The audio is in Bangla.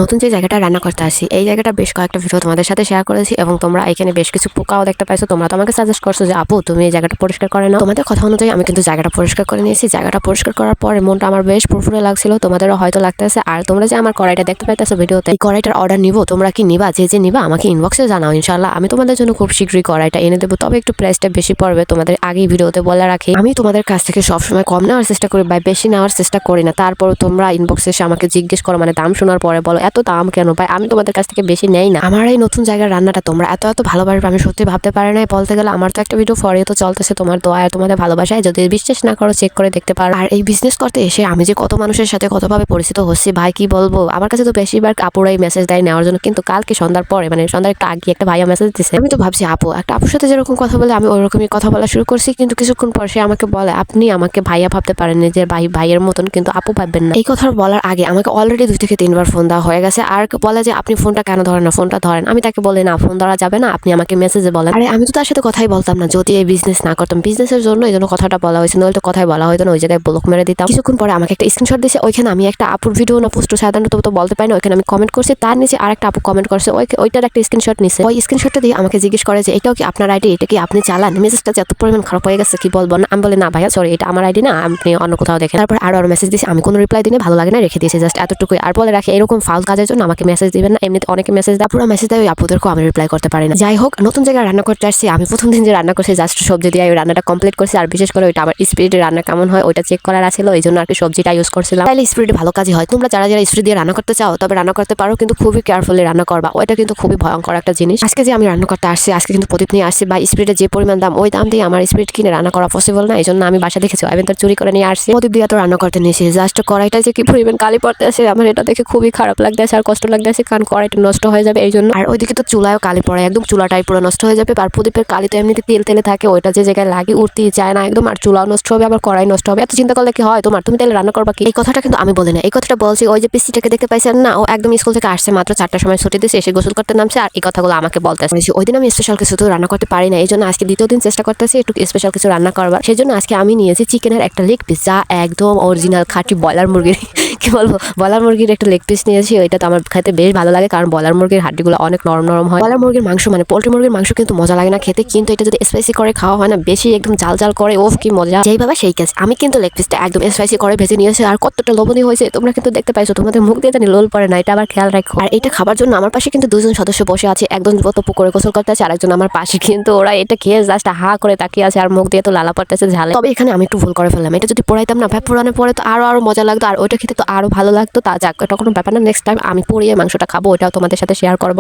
নতুন যে জায়গাটা রান্না করতে আসি এই জায়গাটা বেশ কয়েকটা ভিডিও তোমাদের সাথে শেয়ার করেছি এবং তোমরা এখানে বেশ কিছু পোকাও দেখতে পাইছো। তোমরা তো আমাকে সাজেস্ট করছো যে আপু তুমি এই জায়গাটা পরিষ্কার করে নাও। তোমাদের কথা অনুযায়ী আমি কিন্তু জায়গাটা পরিষ্কার করে নিয়েছি। জায়গাটা পরিষ্কার করার পরে মনটা আমার বেশ ফুরফুরে লাগছিল, তোমাদেরও হয়তো লাগতেছে। আর তোমরা যে আমার কড়াইটা দেখতে পাইতেছো ভিডিওতে, এই কড়াইটার অর্ডার নিবো, তোমরা কি নিবা? যে নিবা আমাকে ইনবক্সে জানাও, ইনশাল্লাহ আমি তোমাদের জন্য খুব শীঘ্রই কড়াইটা এনে দেবো। তবে একটু প্রাইসটা বেশি পড়বে, তোমাদের আগেই ভিডিওতে বলে রাখি। আমি তোমাদের কাছ থেকে সবসময় কম নেওয়ার চেষ্টা করি বা বেশি নেওয়ার চেষ্টা করি না। তারপর তোমরা ইনবক্সে এসে আমাকে জিজ্ঞেস করো, মানে দাম শোনার পরে বলো এত দাম কেন ভাই? আমি তোমাদের কাছ থেকে বেশি নেই না। আমার এই নতুন জায়গার রান্নাটা তোমরা এত ভালোবাসবে আমি সত্যি ভাবতে পারি নাই। বলতে গেলে আমার তো একটা ভিডিও ফরে তো চলতেছে তোমার দোয়া আর তোমাদের ভালোবাসায়। যদি বিশ্বাস না করো চেক করে দেখতে পারো। আর এই বিজনেস করতে এসে আমি যে কত মানুষের সাথে কতভাবে পরিচিত হচ্ছি ভাই কি বলবো। আমার কাছে তো বেশিরভাগ আপুরাই মেসেজ দেয় নেওয়ার জন্য, কিন্তু কালকে সন্ধ্যার পরে মানে সন্ধ্যার একটু আগে একটা ভাইয়া মেসেজ দিছে। আমি তো ভাবছি একটা আপুর সাথে যেরকম কথা বলে আমি ওইরকমই কথা বলা শুরু করছি, কিন্তু কিছুক্ষণ পর সে আমাকে বলে আপনি আমাকে ভাইয়া ভাবতে পারেন যে ভাইয়ের মতন, কিন্তু আপু ভাববেন না। এই কথা বলার আগে আমাকে অলরেডি 2 থেকে 3 বার ফোন দেওয়া হয়ে গেছে। আর বলে যে আপনি ফোনটা কেন ধরেন না, ফোনটা ধরেন। আমি তাকে বলি না ফোন ধরা যাবে না, আপনি আমাকে মেসেজে বলেন। আরে আমি তো তার সাথে কথাই বলতাম না যদি এই বিজনেস না করতাম। বিজনেসের জন্য এই জন্য কথাটা বলা হয়েছে, নইলে তো কথাই বলা হয়তো না, ওই জায়গায় ব্লক মেরে দিতাম। কিছুক্ষণ পরে আমাকে একটা স্ক্রিনশট দিয়েছে, ওইখানে আমি একটা আপুর ভিডিও না পোস্ট সাধারণত তো বলতে পারি না, ওইখানে আমি কমেন্ট করছি, তার নিচে আর একটা আপু কমেন্ট করছে, ওইটার একটা স্ক্রিনশট নিছে। ওই স্ক্রিনশটটা দিয়ে আমাকে জিজ্ঞেস করে যে এটাও কি আপনার আইডি, এটা কি আপনি চালান? মেসেজটা এত পরিমাণ খারাপ হয়ে গেছে কি বলবো না। আমি বলি না ভাইয়া সরি, এটা আমার আইডি না, আপনি অন্য কোথাও দেখেন। তারপর আরো মেসেজ দিয়েছি, আমি কোনো রিপ্লাই দিনে ভালো লাগে না, রেখে দিয়েছি জাস্ট এতটুকুই। আর বলে রাখি এরকম ফাউল কাজের জন্য আমাকে মেসেজ দিবেন না। এমনিতে অনেকে মেসেজ দেয়, পুরো মেসেজ দেয়, ওই আপুদেরকেও আমি রিপ্লাই করতে পারি না। যাই হোক, নতুন জায়গায় রান্না করতে আসছি। আমি প্রথম দিন যে রান্না করছি জাস্ট সবজি দিয়ে ওই রান্নাটা কমপ্লিট করছি। আর বিশেষ করে ওইটা আমার স্পিডে রান্না কেমন হয় ওইটা চেক করার আছিল, এই জন্য আর কি সবজিটা ইউজ করছিলাম। তাহলে স্পিডে ভালো কাজই হয়। তোমরা যারা স্পিড দিয়ে রান্না করতে চাও তবে রান্না করতে পারো, কিন্তু খুবই কেয়ারফুলি রান্না করবা, ওইটা কিন্তু খুবই ভয়ঙ্কর একটা জিনিস। আজকে যে আমি রান্না করতে আসছি, আজকে কিন্তু প্রদীপ নিয়ে আসছি। বা স্পিডে যে পরিমাণ দাম, ওই দাম দিয়ে আমার স্পিড কিনে রান্না করা পসিবল না। এই জন্য আমি বাসা দেখেছি তো চুরি করে নিয়ে আসছি। প্রদীপ দিয়ে তো রান্না করতে নিয়েছি, জাস্ট কড়াইটা যে কি পরিমাণ কালি পড়তে আসে আমার এটা দেখে খুবই খারাপ লাগতেছে আর কষ্ট লাগতেছে, কারণ কড়াইটা নষ্ট হয়ে যাবে এই জন্য। আর ওইদিকে তো চুলায়ও কালি পড়ে, একদম চুলাটাই পুরো নষ্ট হয়ে যাবে। আর প্রদীপের কালি তো এমনিতে তেল তেলে থাকে, ওইটা যে জায়গায় লাগে উঠতেই চায় না একদম। আর চুলাও নষ্ট হবে, আবার কড়াই নষ্ট হবে। এত চিন্তা করলে কি হয় তোমার? তুমি তাহলে রান্না করবা কি? এই কথাটা কিন্তু আমি বলি না, এই কথাটা বলছি ওই যে পিসিটাকে দেখতে পাইছেন না, ও একদম স্কুল থেকে আসছে মাত্র 4টার সময় ছুটি দিয়েছে, এসে গোসল করতে নামছে আর এই কথাগুলো আমাকে বলতেছে। ওই দিন আমি স্পেশাল কিছু তো রান্না করতে পারি না, এই জন্য আজকে দ্বিতীয় দিন চেষ্টা করতেছি একটু স্পেশাল কিছু রান্না করবার। সেই জন্য আজকে আমি নিয়েছি চিকেনের একটা লেগ পিস, যা একদম অরিজিনাল খাঁটি ব্রয়লার মুরগির কি বলবো, ব্রয়লার মুরগির একটা লেগ পিস নিয়েছি। ওইটা তো আমার খাইতে বেশ ভালো লাগে, কারণ ব্রয়লার মুরগির হাড্ডিগুলো অনেক নরম নরম হয়। ব্রয়লার মুরগির মাংস মানে পোল্ট্রি মুরগির মাংস কিন্তু মজা লাগে না খেতে, কিন্তু এটা যদি স্পাইসি করে খাওয়া হয় না, বেশি একদম জাল জাল করে, ওফ কি মজা। যেই বাবা সেই কাজ। আমি কিন্তু লেগ পিসটা একদম স্পাইসি করে ভেজে নিয়েছি, আর কতটা লবণীয় হয়েছে তোমরা কিন্তু দেখতে পাইছো, তোমাদের মুখ দিয়ে জানি লোল পড়ে না, এটা আবার খেয়াল রাখো। আর এটা খাবার জন্য আমার পাশে কিন্তু 2জন সদস্য বসে আছে, একজন তো পুকুরে গোসল করতে আছে, আরেকজন আমার পাশে। কিন্তু ওরা এটা খেয়ে জাস্ট হা করে তাকিয়ে আছে আর মুখ দিয়ে তো লালা পড়তেছে ঝালে। তবে এখানে আমি একটু ভুল করে ফেললাম, এটা যদি পোড়াইতাম না ভাই, পোড়ানোর পরে তো আরো মজা লাগতো, আর ওইটা খেতে তো আরো ভালো লাগতো। তা যাক, এটা কোনো ব্যাপার না, নেক্সট টাইম আমি পুড়িয়ে মাংসটা খাবো, ওটাও তোমাদের সাথে শেয়ার করবো।